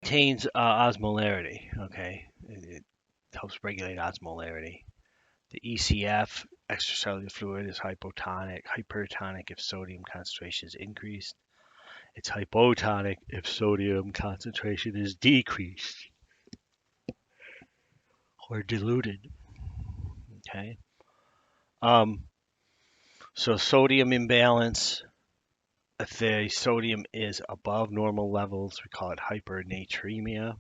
maintains osmolarity. Okay, it helps regulate osmolarity. The ECF, extracellular fluid, is hypertonic if sodium concentration is increased. It's hypotonic if sodium concentration is decreased or diluted. Okay. Um, so sodium imbalance. If the sodium is above normal levels, we call it hypernatremia.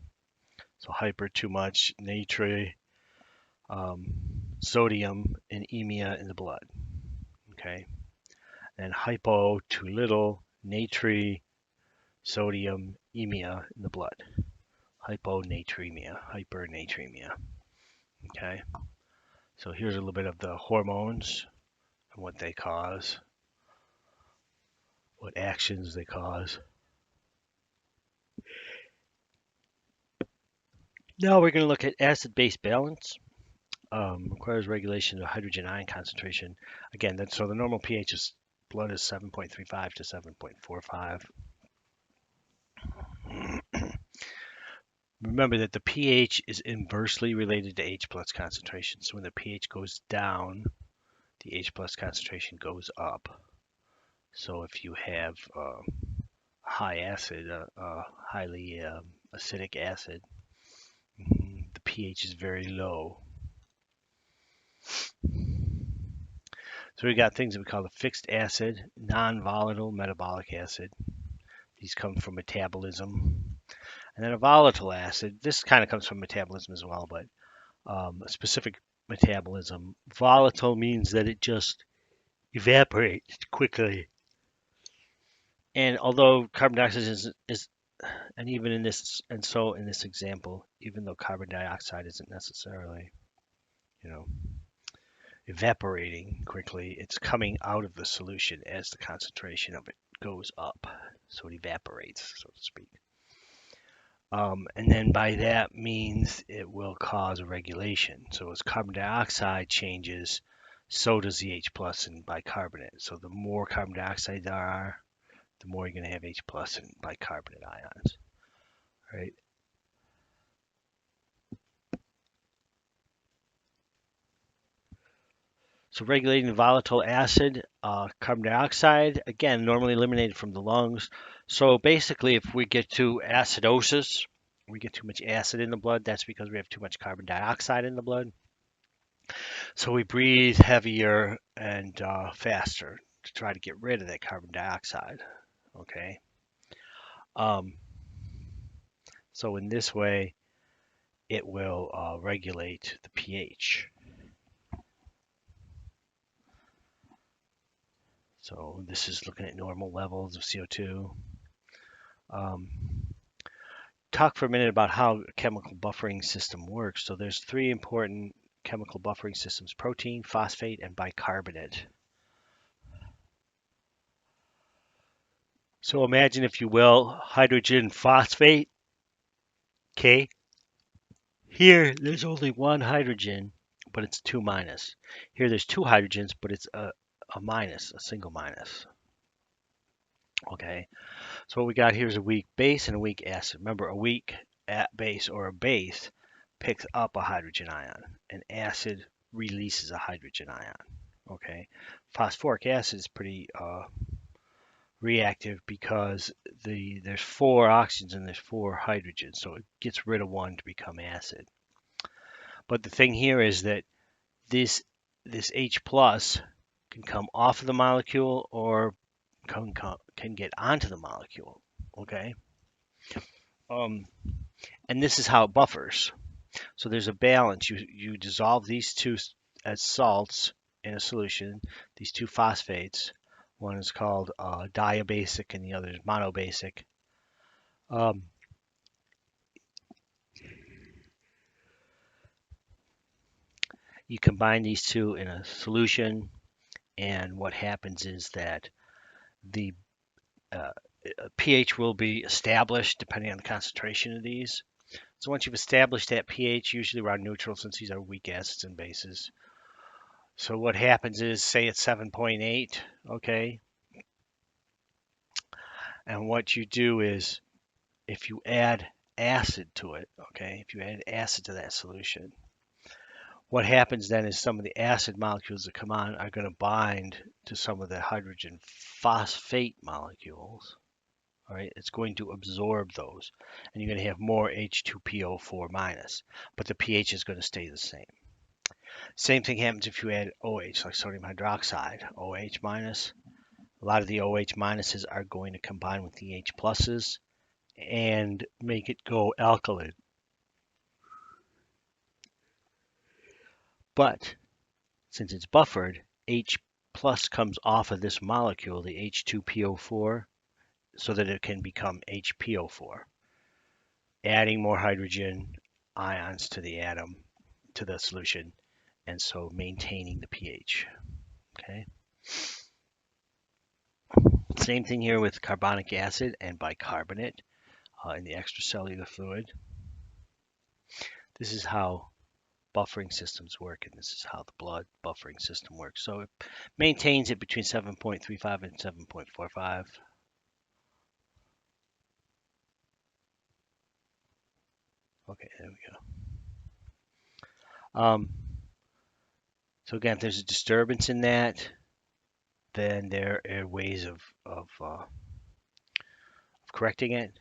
So hyper too much, natri, sodium, and emia in the blood. Okay. And hypo too little, natri, sodium, emia in the blood. Hypernatremia. Okay. So here's a little bit of the hormones and what they cause, what actions they cause. Now we're going to look at acid-base balance. Requires regulation of hydrogen ion concentration. Again, so the normal pH of blood is 7.35 to 7.45. Remember that the pH is inversely related to H plus concentration. So when the pH goes down, the H plus concentration goes up. So if you have high acid, highly acidic acid, the pH is very low. So we got things that we call the fixed acid, non-volatile metabolic acid. These come from metabolism. And then a volatile acid, this kind of comes from metabolism as well, but a specific metabolism. Volatile means that it just evaporates quickly. And although carbon dioxide is and even in this, and so in this example, even though carbon dioxide isn't necessarily, you know, evaporating quickly, it's coming out of the solution as the concentration of it goes up. So it evaporates, so to speak. And then by that means it will cause a regulation. So as carbon dioxide changes, so does the H plus in bicarbonate. So the more carbon dioxide there are, the more you're going to have H plus in bicarbonate ions, right? So regulating the volatile acid, carbon dioxide, again, normally eliminated from the lungs. So basically, if we get to acidosis, we get too much acid in the blood, that's because we have too much carbon dioxide in the blood. So we breathe heavier and faster to try to get rid of that carbon dioxide, okay? Um, so in this way, it will regulate the pH. So this is looking at normal levels of CO2. Talk for a minute about how a chemical buffering system works. So there's three important chemical buffering systems: protein, phosphate, and bicarbonate. So imagine, if you will, hydrogen phosphate. Okay. Here, there's only one hydrogen, but it's 2 minus. Here, there's two hydrogens, but it's a minus, a single minus. Okay. So what we got here is a weak base and a weak acid. Remember, a weak base or a base picks up a hydrogen ion. An acid releases a hydrogen ion. Okay. Phosphoric acid is pretty reactive because there's 4 oxygens and there's 4 hydrogens, so it gets rid of one to become acid. But the thing here is that this H plus can come off of the molecule or can get onto the molecule. Okay. And this is how it buffers. So there's a balance. You dissolve these two as salts in a solution. These two phosphates. One is called diabasic and the other is monobasic. You combine these two in a solution, and what happens is that the pH will be established depending on the concentration of these. So once you've established that pH, usually around neutral, since these are weak acids and bases. So what happens is, say it's 7.8, okay? And what you do is, if you add acid to it, okay, if you add acid to that solution, what happens then is some of the acid molecules that come on are going to bind to some of the hydrogen phosphate molecules. All right, it's going to absorb those, and you're going to have more H2PO4 minus, but the pH is going to stay the same. Same thing happens if you add OH, like sodium hydroxide, OH minus. A lot of the OH minuses are going to combine with the H pluses and make it go alkaline. But since it's buffered, H plus comes off of this molecule, the H2PO4, so that it can become HPO4, adding more hydrogen ions to the atom, to the solution, and so maintaining the pH. Okay. Same thing here with carbonic acid and bicarbonate in the extracellular fluid. This is how buffering systems work, and this is how the blood buffering system works. So it maintains it between 7.35 and 7.45. Okay, there we go. So again, if there's a disturbance in that, then there are ways of correcting it.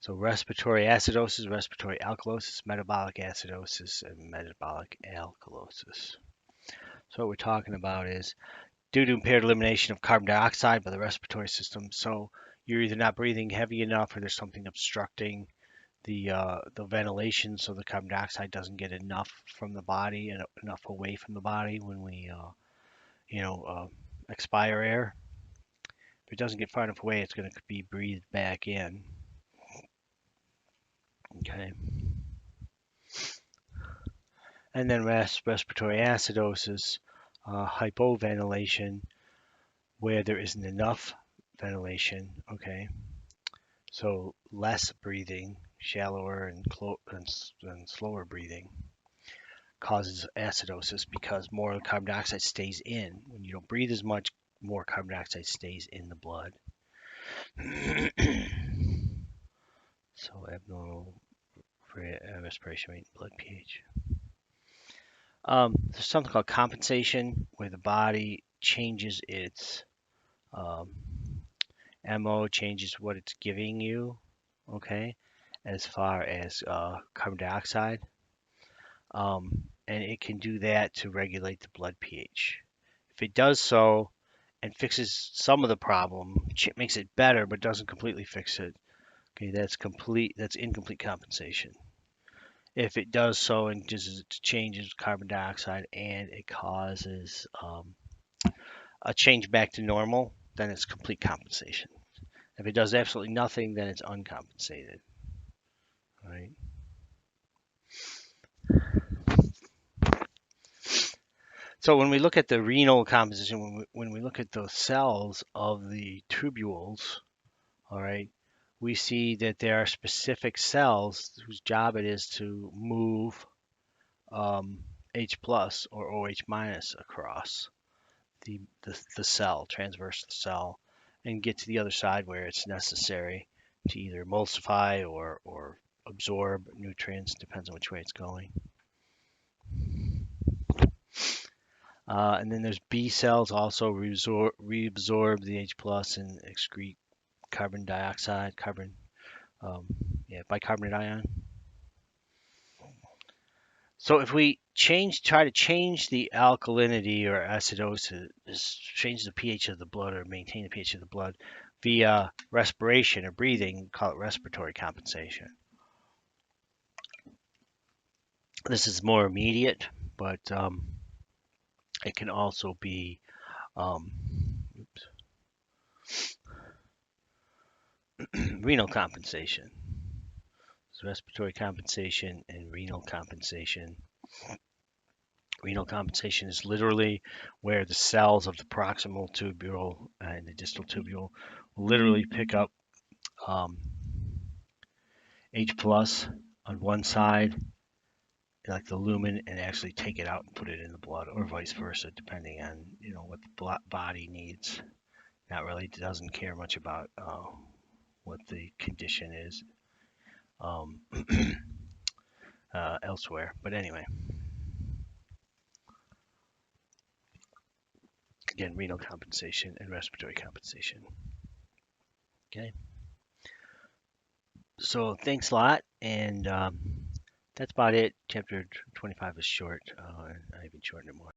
So respiratory acidosis, respiratory alkalosis, metabolic acidosis, and metabolic alkalosis. So what we're talking about is due to impaired elimination of carbon dioxide by the respiratory system. So you're either not breathing heavy enough, or there's something obstructing the ventilation, so the carbon dioxide doesn't get enough from the body and enough away from the body when we, expire air. If it doesn't get far enough away, it's going to be breathed back in. Okay. And then respiratory acidosis, hypoventilation, where there isn't enough ventilation. Okay. So less breathing, shallower and slower breathing causes acidosis because more of the carbon dioxide stays in. When you don't breathe as much, more carbon dioxide stays in the blood. So abnormal respiration rate and blood pH. There's something called compensation, where the body changes its MO, changes what it's giving you, okay, as far as carbon dioxide. And it can do that to regulate the blood pH. If it does so and fixes some of the problem, makes it better but doesn't completely fix it, okay, that's incomplete compensation. If it does so and just changes carbon dioxide and it causes a change back to normal, then it's complete compensation. If it does absolutely nothing, then it's uncompensated. Right? So when we look at the renal composition, when we look at the cells of the tubules, all right, we see that there are specific cells whose job it is to move H plus or OH minus across the cell, transverse the cell, and get to the other side where it's necessary to either emulsify or absorb nutrients, depends on which way it's going. And then there's B cells also reabsorb the H plus and excrete carbon dioxide, bicarbonate ion. So if we try to change the alkalinity or acidosis, change the pH of the blood or maintain the pH of the blood via respiration or breathing, call it respiratory compensation. This is more immediate, but it can also be renal compensation. So respiratory compensation and renal compensation. Renal compensation is literally where the cells of the proximal tubule and the distal tubule will literally pick up H plus on one side, like the lumen, and actually take it out and put it in the blood, or vice versa, depending on what the body needs. Not really, doesn't care much about what the condition is. um, elsewhere. But anyway, again, renal compensation and respiratory compensation. Okay, so thanks a lot, and that's about it. Chapter 25 is short. I even shortened it more.